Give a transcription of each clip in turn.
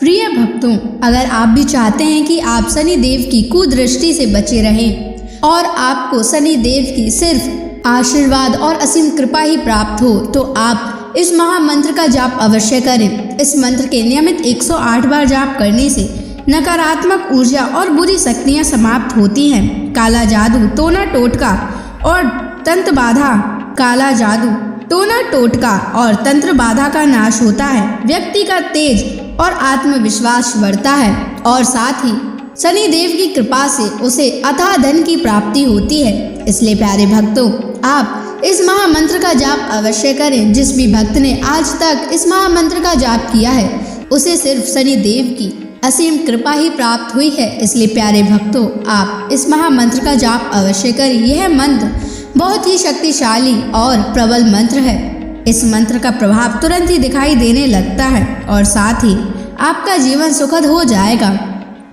प्रिय भक्तों, अगर आप भी चाहते हैं कि आप शनि देव की कुदृष्टि से बचे रहें और आपको शनि देव की सिर्फ आशीर्वाद और असीम कृपा ही प्राप्त हो, तो आप इस महामंत्र का जाप अवश्य करें। इस मंत्र के नियमित 108 बार जाप करने से नकारात्मक ऊर्जा और बुरी शक्तियां समाप्त होती हैं। काला जादू, टोना टोटका और तंत्र बाधा, काला जादू, टोना टोटका और तंत्र बाधा का नाश होता है। व्यक्ति का तेज और आत्मविश्वास बढ़ता है और साथ ही शनि देव की कृपा से उसे अथाह धन की प्राप्ति होती है। इसलिए प्यारे भक्तों, आप इस महामंत्र का जाप अवश्य करें। जिस भी भक्त ने आज तक इस महामंत्र का जाप किया है, उसे सिर्फ शनि देव की असीम कृपा ही प्राप्त हुई है। इसलिए प्यारे भक्तों, आप इस महामंत्र का जाप अवश्य करें। यह मंत्र बहुत ही शक्तिशाली और प्रबल मंत्र है। इस मंत्र का प्रभाव तुरंत ही दिखाई देने लगता है और साथ ही आपका जीवन सुखद हो जाएगा।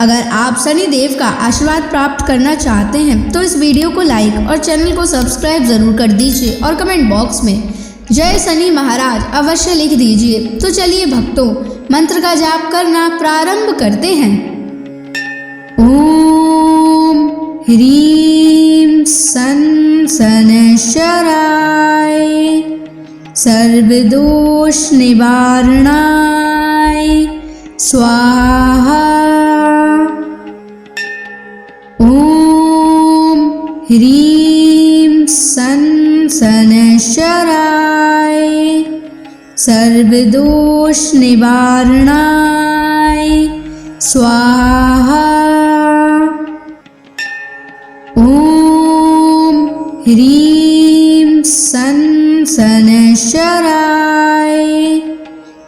अगर आप शनि देव का आशीर्वाद प्राप्त करना चाहते हैं तो इस वीडियो को लाइक और चैनल को सब्सक्राइब जरूर कर दीजिए और कमेंट बॉक्स में जय शनि महाराज अवश्य लिख दीजिए। तो चलिए भक्तों, मंत्र का जाप करना प्रारंभ करते हैं। ओम ह्रीं सन शनैश्चराय सर्वदोष निवारणाय स्वाहा। ओम ह्रीं सन शनैश्चराय सर्वदोष निवारणाय स्वाहा। ओम ह्रीं सन शनैश्चराय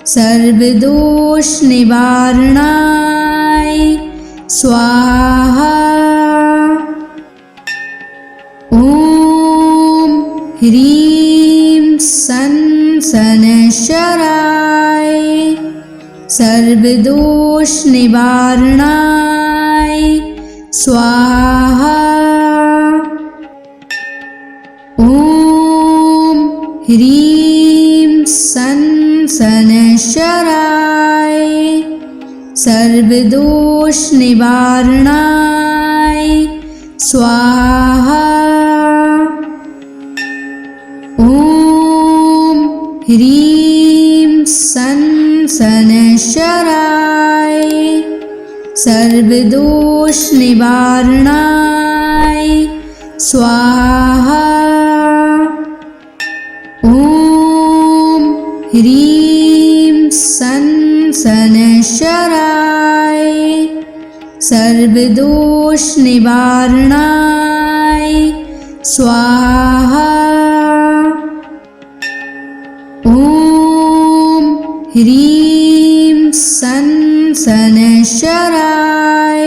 सर्वदोष निवारणाय स्वाहा। ओम ह्रीं सन शनैश्चराय सर्वदोष निवारणाय स्वाहा। ओम ह्रीं सन शनैश्चराय सर्वदोष निवारणाय स्वाहा। ओम ह्रीं सन शनैश्चराय सर्वदोष निवारणाय स्वाहा। ओम ह्रीं सन शनैश्चराय सर्वदोष निवारणाय स्वाहा। ओम ह्रीं सन शनैश्चराय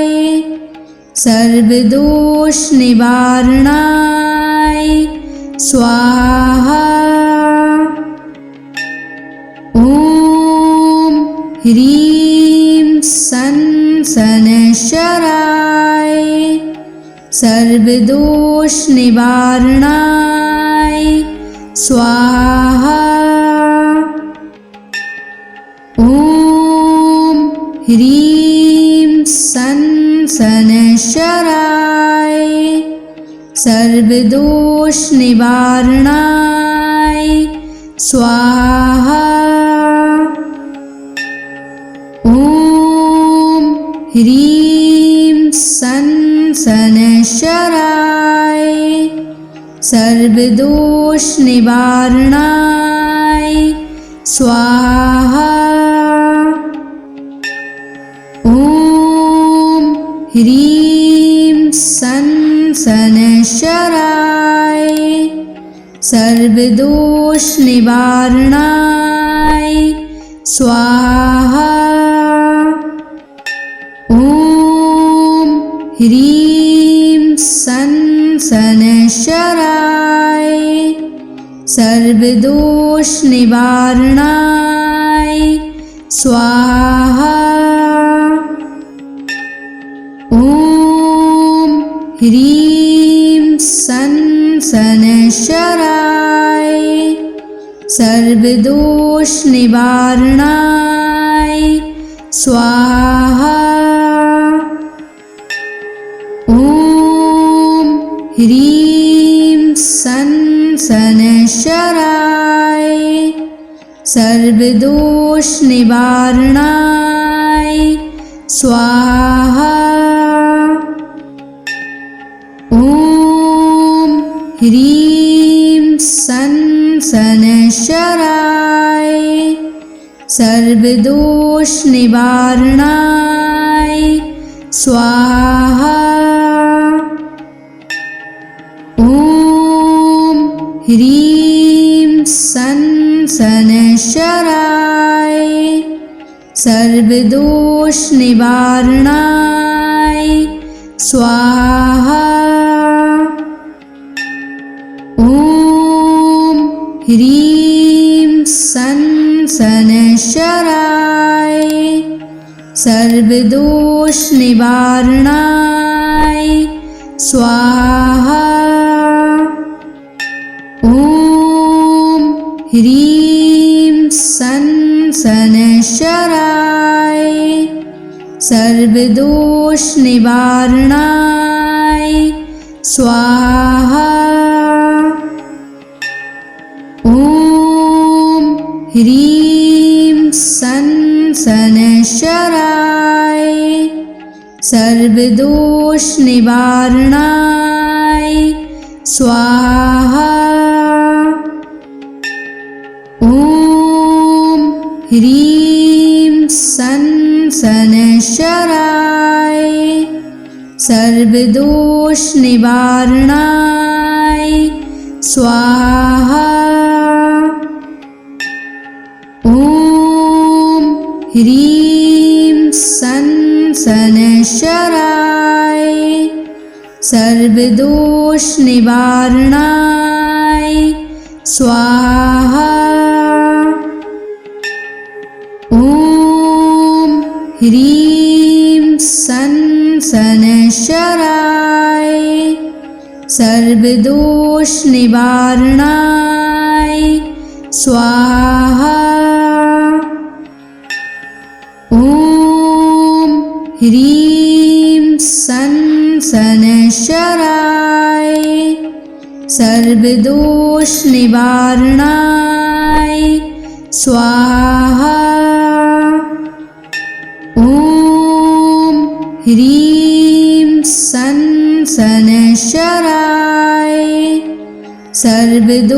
सर्वदोष निवारणाय स्वाहा। ओम ह्रीं सन शनैश्चराय सर्वदोष निवारणाय स्वाहा। ओम ह्रीं सन शनैश्चराय सर्वदोष निवारणाय स्वाहा। ओम ह्रीं सन शनैश्चराय सर्वदोष निवारणाय स्वाहा। ओम ह्रीं सन शनैश्चराय सर्वदोष निवारणाय स्वाहा। ओम ह्रीं सन शनैश्चराय सर्वदोष निवारणाय स्वाहा। ओम ह्रीं सन शनैश्चराय सर्वदोष निवारणाय स्वाहा। ॐ ह्रीं सन् शनैश्चराय सर्वदोषनिवारणाय स्वाहा। ॐ ह्रीं सन् शनैश्चराय सर्वदोषनिवारणाय स्वाहा। ॐ ह्रीं सन् शनैश्चराय सर्वदोषनिवारणाय स्वाहा। ॐ ह्रीं सन् शनैश्चराय सर्वदोषनिवारणाय स्वाहा। ॐ ह्रीं सन् शनैश्चराय सर्वदोषनिवारणाय स्वाहा। ॐ ह्रीं सन् शनैश्चराय सर्वदोषनिवारणाय स्वाहा। ॐ ह्रीं सन् शनैश्चराय सर्वदोषनिवारणाय स्वाहा। ॐ ह्रीं सन् शनैश्चराय सर्वदोषनिवारणाय स्वाहा। ॐ ह्रीं सन् शनैश्चराय सर्वदोषनिवारणाय स्वाहा। ॐ ह्रीं सन् शनैश्चराय सर्वदोषनिवारणाय स्वाहा। ॐ ह्रीं सन् शनैश्चराय सर्वदोषनिवारणाय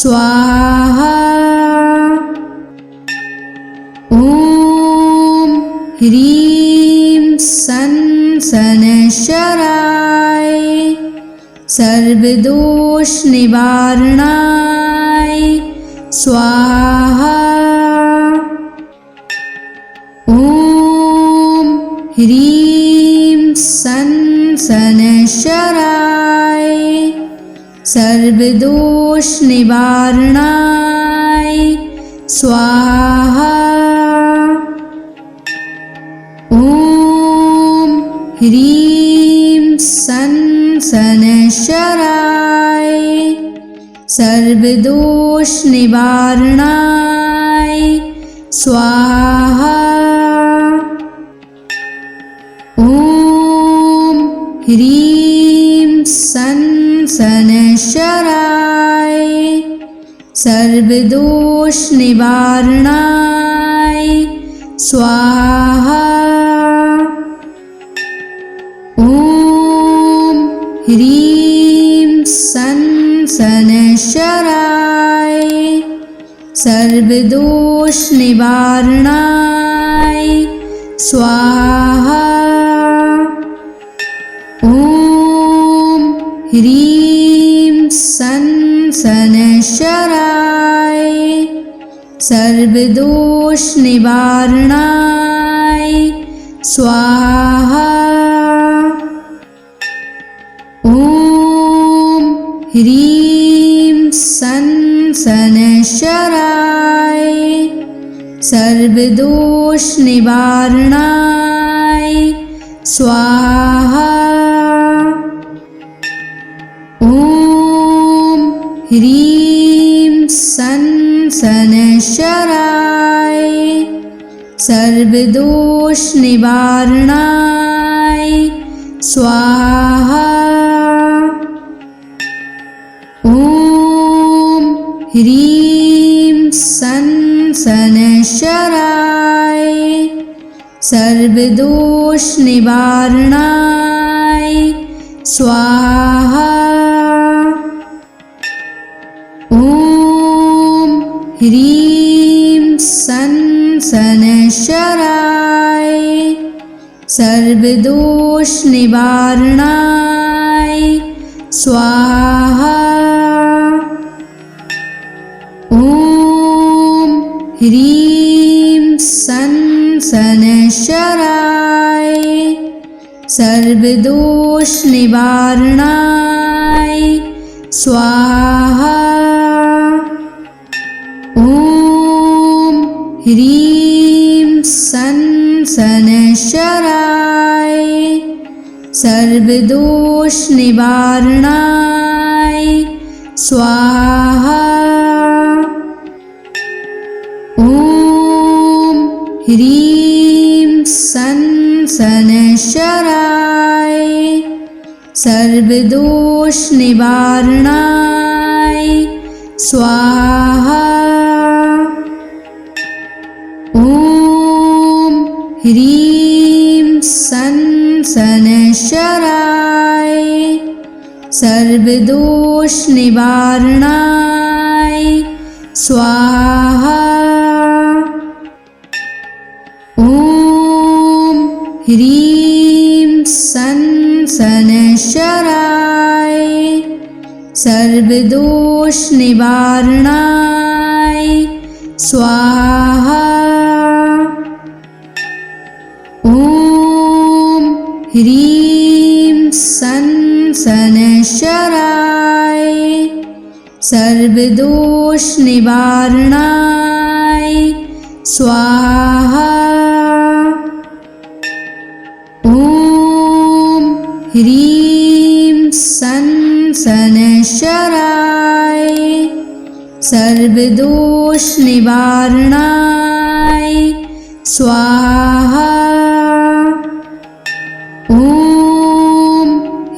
स्वाहा। ॐ ह्रीं सन् शनैश्चराय सर्वदोषनिवारणाय स्वाहा। ॐ ह्रीं सन् शनैश्चराय सर्वदोषनिवारणाय स्वाहा। ॐ ह्रीं सन् शनैश्चराय सर्वदोषनिवारणाय स्वाहा। ॐ ह्रीं सन् शनैश्चराय सर्वदोषनिवारणाय स्वाहा। ॐ ह्रीं सन् शनैश्चराय सर्वदोषनिवारणाय स्वाहा। ॐ ह्रीं सन् शनैश्चराय सर्वदोषनिवारणाय स्वाहा। ॐ ह्रीं सन् शनैश्चराय सर्वदोषनिवारणाय स्वाहा। ॐ ह्रीं सन् सनशराय सर्वदोष निवारणाय स्वाहा। ॐ ह्रीं सनशराय सर्वदोष निवारणाय स्वाहा। ॐ ह्रीं सनशराय सर्वदोष निवारणाय स्वाहा। ॐ ह्रीं सनशराय सर्वदोष निवारणाय स्वाहा। ॐ ह्रीं सनशराय सर्वदोष निवारणाय स्वाहा। ॐ ह्रीं सनशराय सर्वदोष निवारणाय स्वाहा। ॐ ह्रीं सनशराय सर्वदोष निवारणाय स्वाहा। ॐ ह्रीं सनशराय सर्वदोष निवारणाय स्वाहा। ॐ ह्रीं सनशराय सर्वदोष निवारणाय स्वाहा। ॐ ह्रीं सनशराय सर्वदोष निवारणाय स्वाहा। ॐ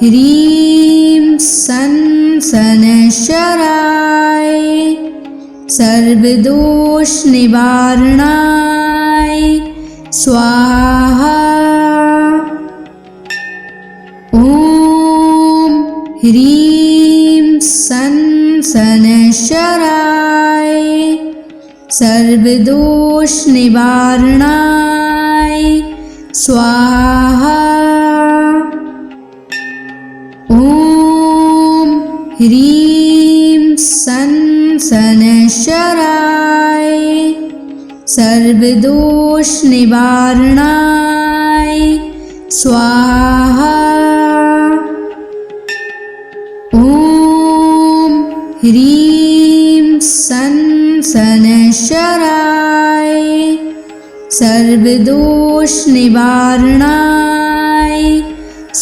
ह्रीं सनशराय सर्वदोष निवारणाय स्वाहा। ॐ ह्रीं सनशराय सर्वदोष निवारणाय स्वाहा। ॐ ह्रीं सनशराय सर्वदोष निवारणाय स्वाहा। ॐ ह्रीं सनशराय सर्वदोष निवारणाय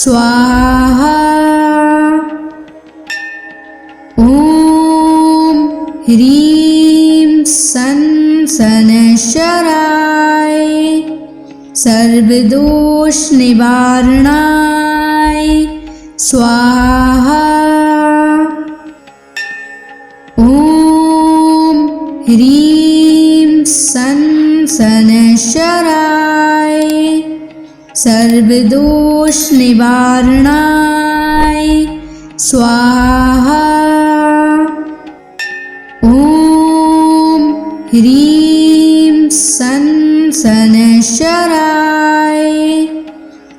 स्वाहा। ॐ ह्रीं सनशराय सर्वदोष निवारणाय स्वाहा। ॐ ह्रीं सनशराय सर्वदोष निवारणाय स्वाहा। ॐ ह्रीं सनशराय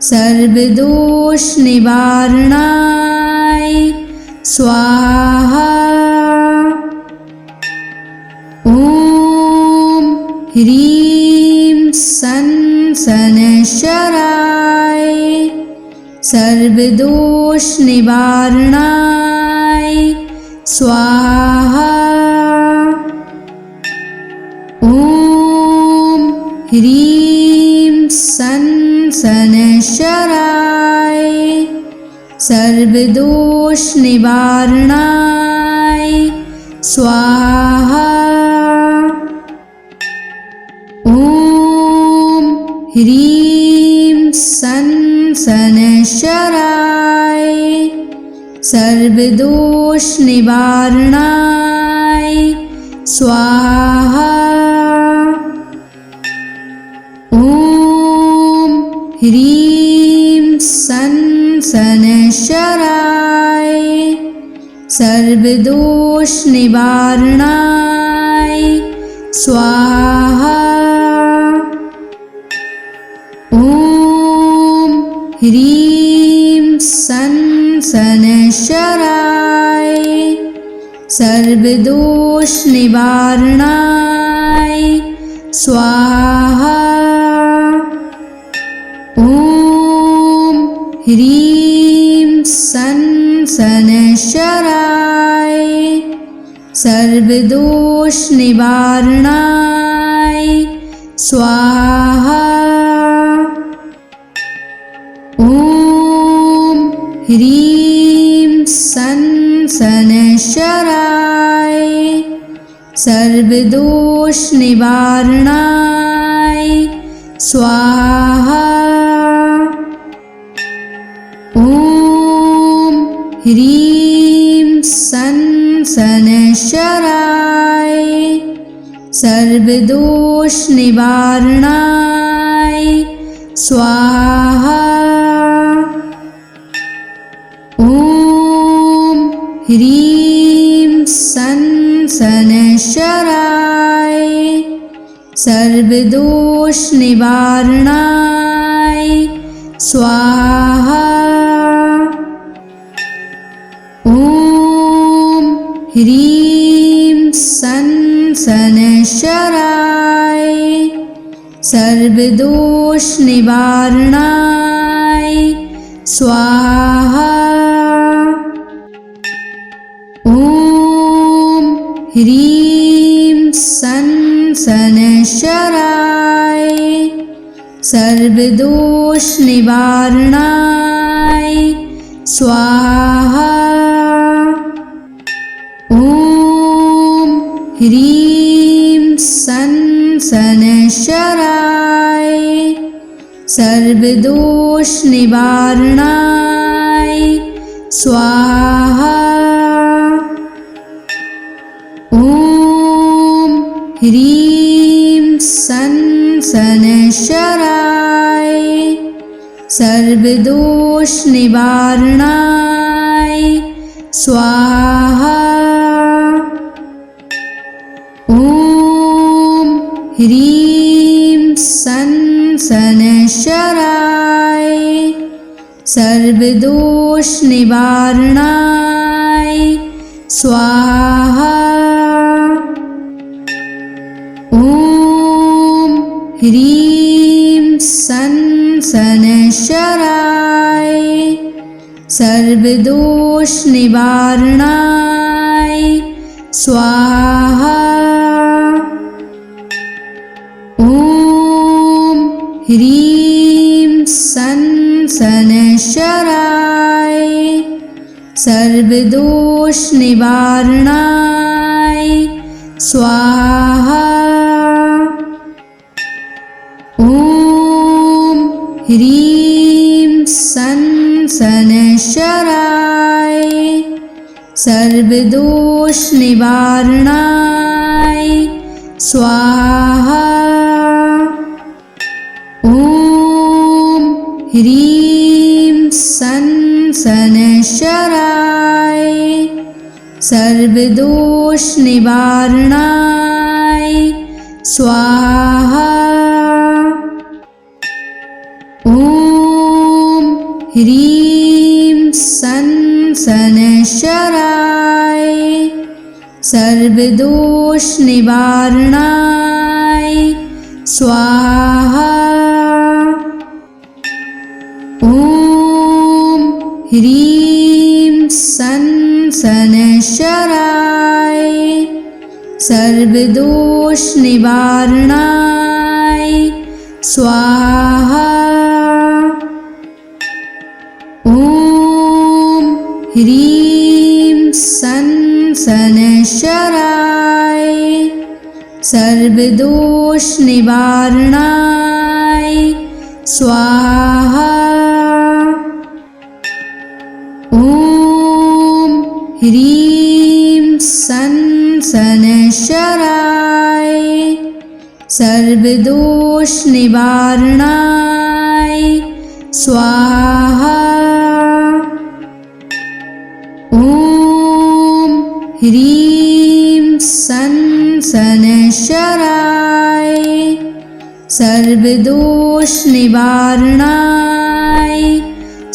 सर्वदोष निवारणाय स्वाहा। ॐ ह्रीं सनशराय सर्वदोष निवारणाय स्वाहा। ॐ ह्रीं सनशराय सर्वदोष निवारणाय स्वाहा। ह्रीं सन शनैश्चराय सर्वदोष निवारणाय स्वाहा। ॐ ह्रीं सन शनैश्चराय सर्वदोष निवारणाय स्वाहा। ॐ ह्रीं सन शनैश्चराय सर्वदोष निवारणाय स्वाहा। ॐ ह्रीं सन शनैश्चराय सर्वदोष निवारणाय स्वाहा। ॐ ह्रीं सन शनैश्चराय सर्वदोष निवारणाय स्वाहा। ॐ ह्रीं सन शनैश्चराय सर्वदोष निवारणाय स्वाहा। ॐ ह्रीं सन शनैश्चराय सर्वदोष निवारणाय स्वाहा। ॐ ह्रीं सन शनैश्चराय सर्वदोष निवारणाय स्वाहा। ॐ ह्रीं सन शनैश्चराय सर्वदोष निवारणाय स्वाहा। ॐ ह्रीं सन शनैश्चराय सर्वदोष निवारणाय स्वाहा। ॐ ह्रीं सन शनैश्चराय सर्वदोष निवारणाय स्वाहा। ॐ ह्रीं सन शनैश्चराय सर्वदोष निवारणाय स्वाहा। ॐ ह्रीं सन शनैश्चराय सर्वदोष निवारणाय स्वाहा। ॐ ह्रीं सन शनैश्चराय सर्वदोष निवारणाय स्वाहा। ॐ ह्रीं सन शनैश्चराय सर्वदोष निवारणाय स्वाहा। ॐ ह्रीं सन शनैश्चराय सर्वदोष निवारणाय स्वाहा। ॐ ह्रीं सन शनैश्चराय सर्वदोष निवारणाय स्वाहा। ॐ ह्रीं सन शनैश्चराय सर्वदोष निवारणाय स्वाहा। ॐ ह्रीं सन शनैश्चराय सर्वदोष निवारणाय स्वाहा। ॐ ह्रीं सन् शनैश्चराय सर्वदोषनिवारणाय स्वाहा। ॐ ह्रीं सन् शनैश्चराय सर्वदोषनिवारणाय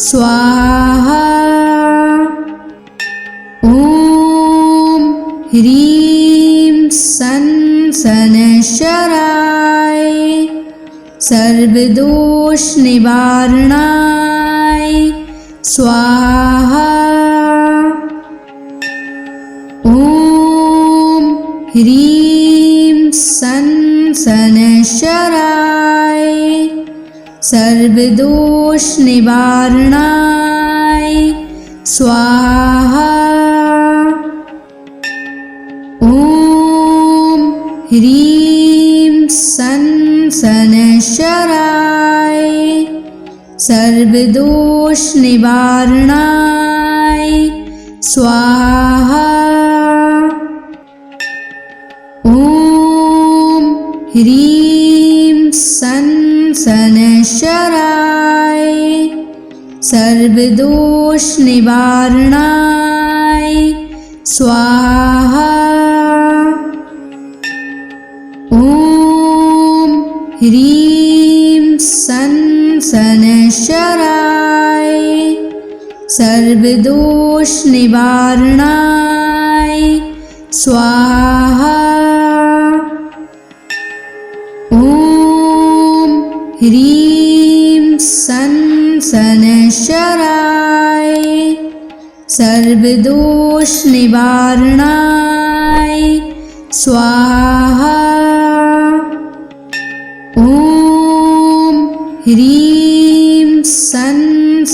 स्वाहा। ॐ ह्रीं सन् शनैश्चराय सर्वदोषनिवारणाय स्वाहा। ॐ ह्रीं सन् शनैश्चराय सर्वदोषनिवारणाय स्वाहा। ॐ ह्रीं सन् शनैश्चराय सर्वदोषनिवारणाय स्वाहा। ॐ ह्रीं सन् शनैश्चराय सर्वदोषनिवारणाय स्वाहा। ॐ ह्रीं सन् शनैश्चराय सर्वदोषनिवारणाय स्वाहा। ॐ ह्रीं सन् शनैश्चराय सर्वदोषनिवारणाय स्वाहा। ॐ ह्रीं सन्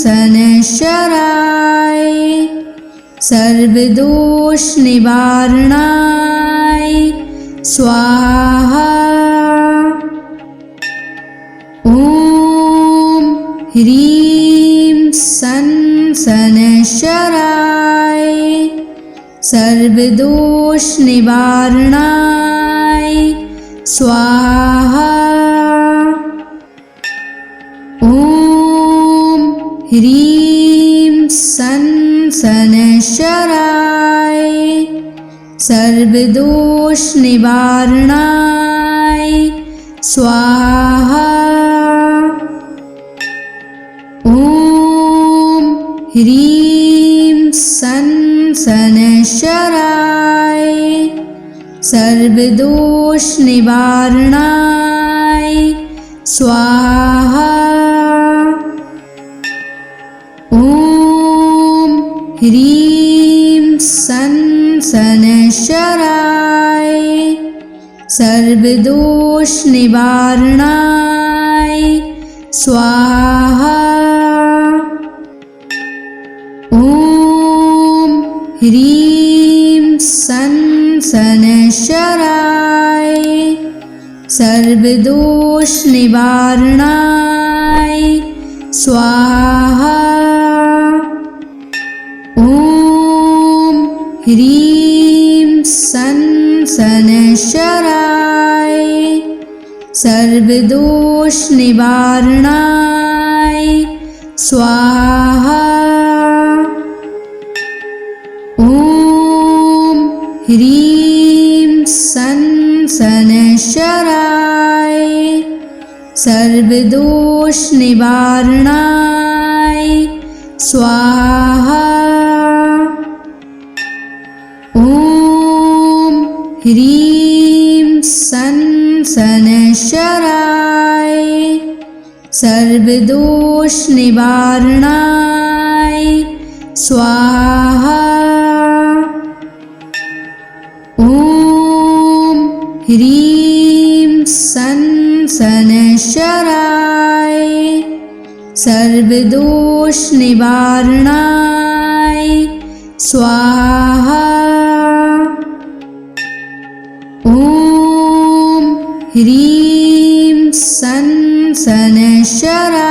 शनैश्चराय सर्वदोषनिवारणाय स्वाहा। ॐ ह्रीं सन् शनैश्चराय सर्वदोषनिवारणाय स्वाहा। ॐ ह्रीं सन् शनैश्चराय सर्वदोषनिवारणाय स्वाहा। ॐ ह्रीं सन् शनैश्चराय सर्वदोषनिवारणाय स्वाहा। ॐ ह्रीं सन् शनैश्चराय सर्वदोषनिवारणाय स्वाहा। ॐ ह्रीं सन् शनैश्चराय सर्वदोषनिवारणाय स्वाहा। ॐ ह्रीं सन् शनैश्चराय सर्वदोषनिवारणाय स्वाहा। ॐ ह्रीं सन् शनैश्चराय सर्वदोषनिवारणाय स्वाहा। ॐ ह्रीं सन् शनैश्चराय सर्वदोषनिवारणाय स्वाहा। ॐ ह्रीं सन् शनैश्चराय सर्वदोषनिवारणाय स्वाहा। ॐ ह्रीं सन् शनैश्चराय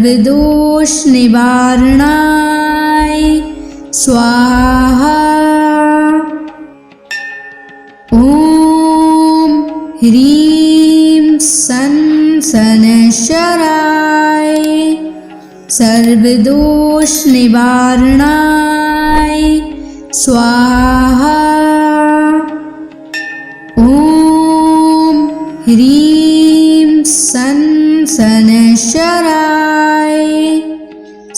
सर्वदोष निवारणाय स्वाहा। ॐ ह्रीं सं शनैश्चराय सर्वदोष निवारणाय स्वाहा। ॐ ह्रीं सं शनैश्चराय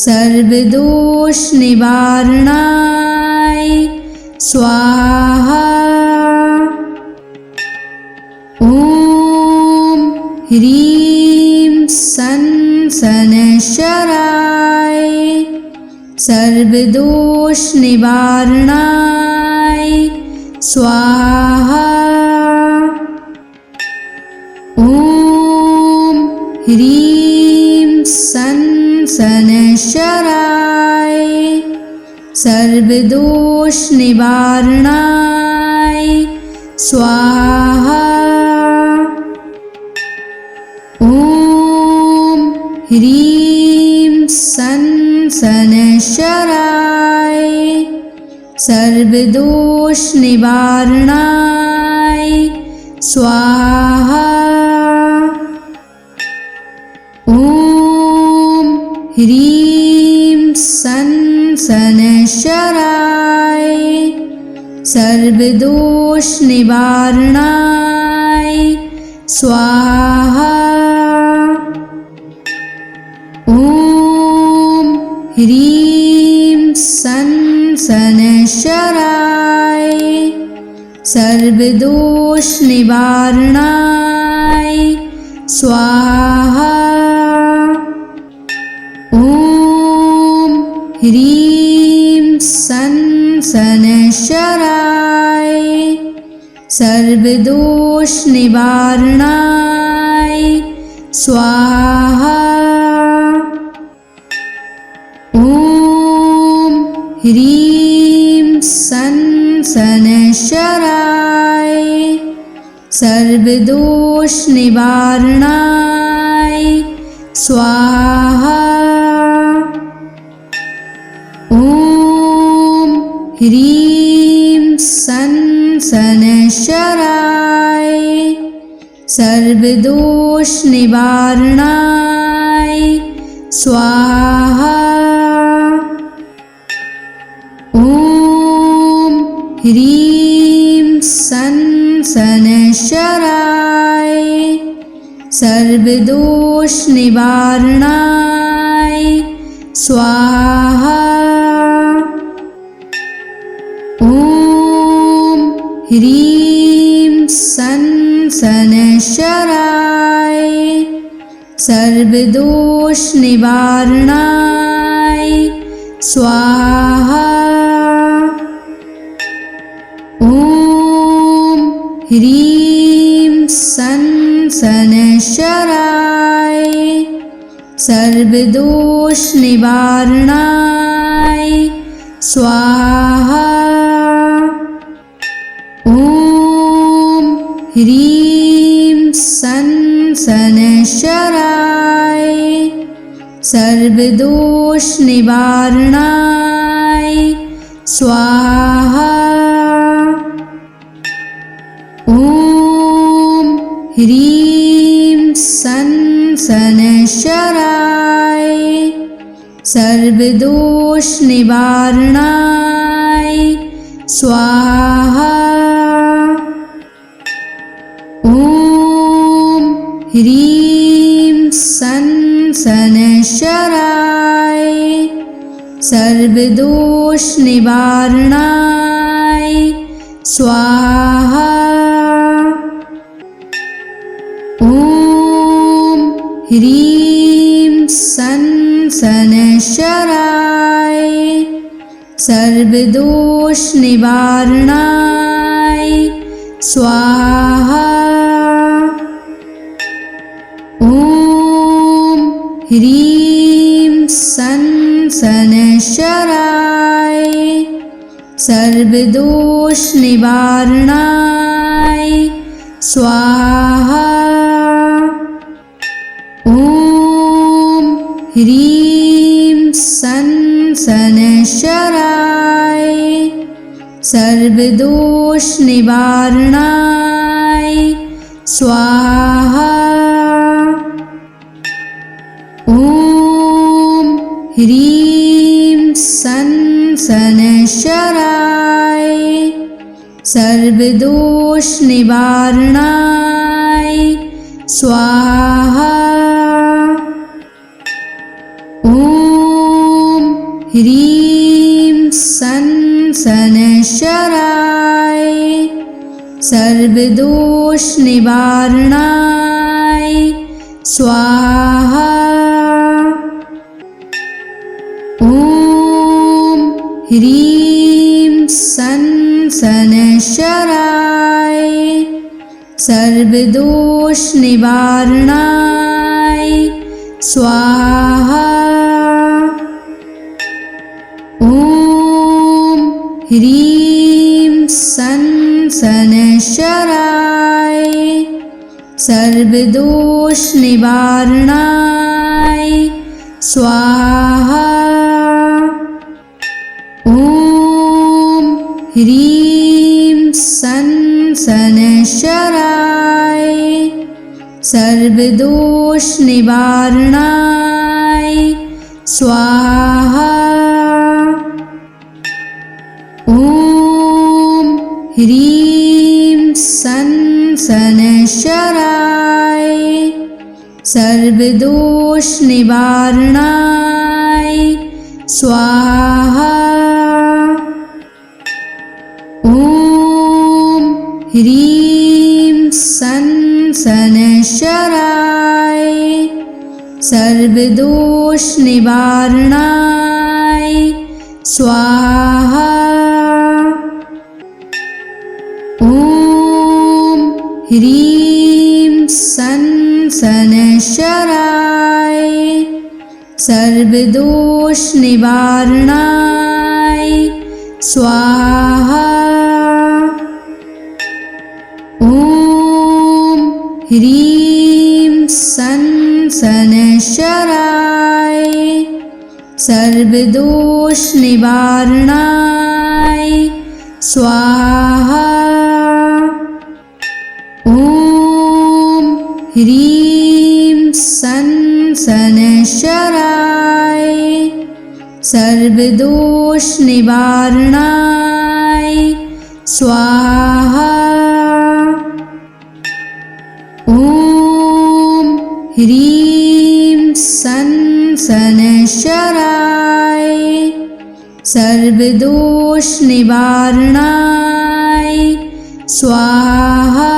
सर्वदोष निवारणाय स्वाहा। ॐ ह्रीं सं शनैश्चराय सर्वदोष निवारणाय स्वाहा। ॐ ह्रीं सं शनैश्चराय सर्वदोष निवारणाय स्वाहा। ॐ ह्रीं सं शनैश्चराय सर्वदोष निवारणाय स्वाहा। ॐ ह्रीं सं शनैश्चराय सर्वदोष निवारणाय स्वाहा। ॐ ह्रीं सं शनैश्चराय सर्वदोष निवारणाय स्वाहा। ॐ ह्रीं सं शनैश्चराय सर्वदोष निवारणाय स्वाहा। ॐ ह्रीं सं शनैश्चराय सर्वदोष निवारणाय स्वाहा। ॐ ह्रीं सं शनैश्चराय सर्वदोष निवारणाय स्वाहा। ॐ ह्रीं सं शनैश्चराय सर्वदोष निवारणाय स्वाहा। ॐ ह्रीं सं शनैश्चराय सर्वदोष निवारणाय स्वाहा। ॐ ह्रीं सं शनैश्चराय सर्वदोष निवारणाय स्वाहा। ॐ ह्रीं सं शनैश्चराय सर्वदोष निवारणाय स्वाहा। ॐ ह्रीं सं शनैश्चराय सर्वदोष निवारणाय स्वाहा। ॐ ह्रीं सं शनैश्चराय सर्वदोष निवारणाय स्वाहा। ॐ ह्रीं सं शनैश्चराय सर्वदोष निवारणाय स्वाहा। ॐ ह्रीं सं शनैश्चराय सर्वदोष निवारणाय स्वाहा। ॐ ह्रीं सन शनैश्चराय सर्वदोष निवारणाय स्वाहा। ॐ ह्रीं सन शनैश्चराय सर्वदोष निवारणाय स्वाहा। ॐ ह्रीं सन शनैश्चराय सर्वदोष निवारणाय स्वाहा। ॐ ह्रीं सन शनैश्चराय सर्वदोष निवारणाय स्वाहा। ॐ ह्रीं सन शनैश्चराय सर्वदोष निवारणाय स्वाहा। ॐ ह्रीं सन शनैश्चराय सर्वदोष निवारणाय स्वाहा। ॐ ह्रीं सन शनैश्चराय सर्वदोष निवारणाय स्वाहा। ॐ ह्रीं सन शनैश्चराय सर्वदोष निवारणाय स्वाहा। ॐ ह्रीं सन शनैश्चराय सर्वदोष निवारणाय स्वाहा। ॐ ह्रीं सन शनैश्चराय सर्वदोष निवारणाय स्वाहा। ॐ ह्रीं सन शनैश्चराय सर्वदोष निवारणाय स्वाहा। ॐ ह्रीं सन शनैश्चराय सर्वदोष निवारणाय स्वाहा।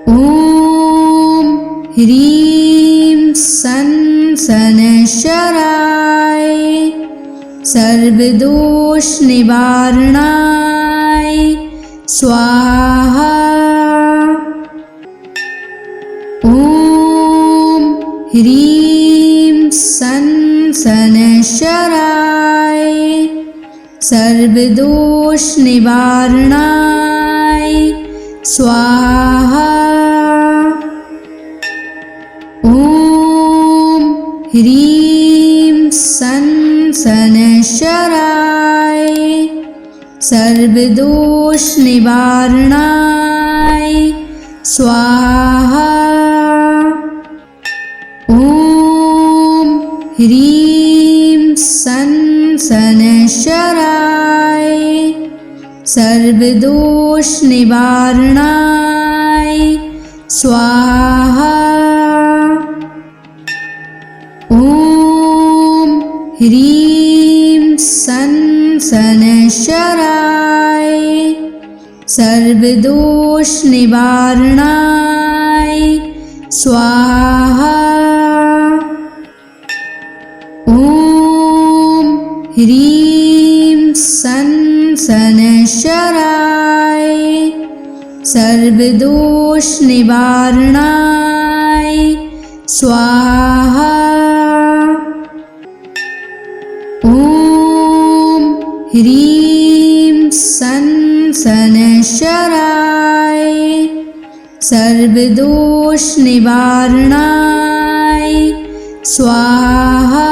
ॐ ह्रीं सन शनैश्चराय सर्वदोष निवारणाय स्वाहा। ॐ ह्रीं सन शनैश्चराय सर्वदोष निवारणाय स्वाहा। ॐ ह्रीं सन शनैश्चराय सर्वदोष निवारणाय स्वाहा। ॐ ह्रीं सन शनैश्चराय सर्वदोष निवारणाय स्वाहा। ॐ ह्रीं सन शनैश्चराय सर्वदोष निवारणाय स्वाहा। ॐ ह्रीं सन शनैश्चराय सर्वदोष निवारणाय स्वाहा। ॐ ह्रीं सन शनैश्चराय सर्वदोष निवारणाय स्वाहा।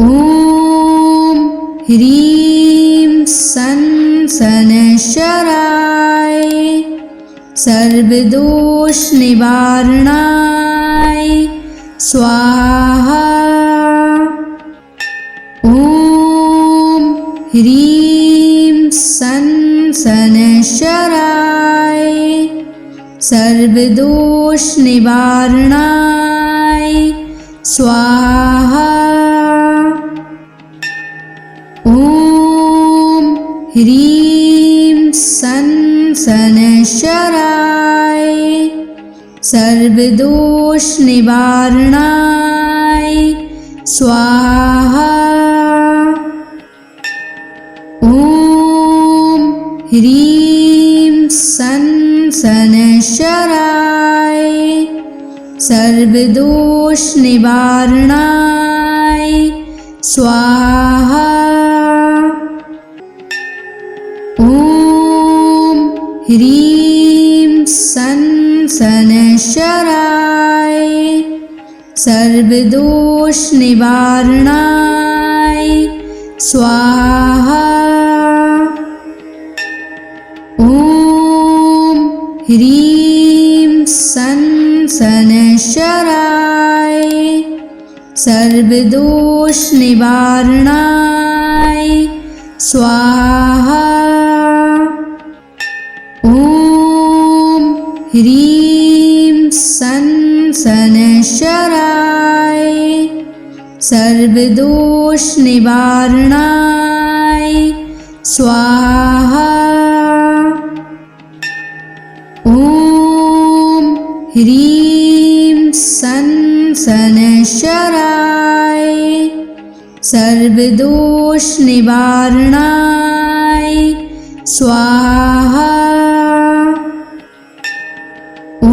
ॐ ह्रीं सन् शनैश्चराय सर्वदोषनिवारणाय स्वाहा। ॐ ह्रीं सन् शनैश्चराय सर्वदोषनिवारणाय स्वाहा। ॐ ह्रीं सन् शनैश्चराय सर्वदोषनिवारणाय स्वाहा। ॐ ह्रीं सन् शनैश्चराय सर्वदोषनिवारणाय स्वाहा। ॐ ह्रीं सन् शनैश्चराय सर्वदोषनिवारणाय स्वाहा। ॐ ह्रीं सन् शनैश्चराय सर्वदोषनिवारणाय स्वाहा। ॐ ह्रीं सन् शनैश्चराय सर्वदोषनिवारणाय स्वाहा। ॐ ह्रीं सन् शनैश्चराय सर्वदोषनिवारणाय स्वाहा। ॐ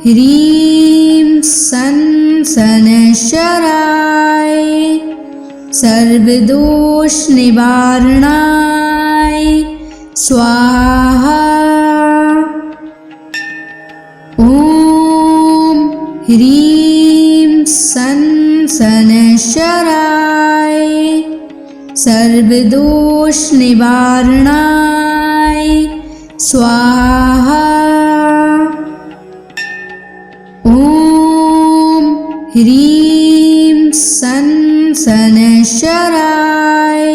ह्रीं सन् शनैश्चराय सर्वदोषनिवारणाय स्वाहा। ॐ ह्रीं सन् शनैश्चराय सर्वदोषनिवारणाय स्वाहा। ॐ ह्रीं सन् शनैश्चराय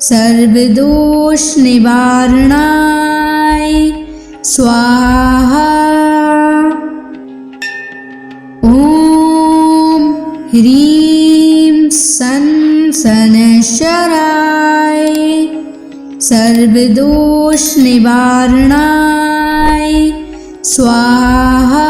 सर्वदोषनिवारणाय स्वाहा। ॐ ह्रीं सन् शनैश्चराय सर्वदोषनिवारणाय स्वाहा।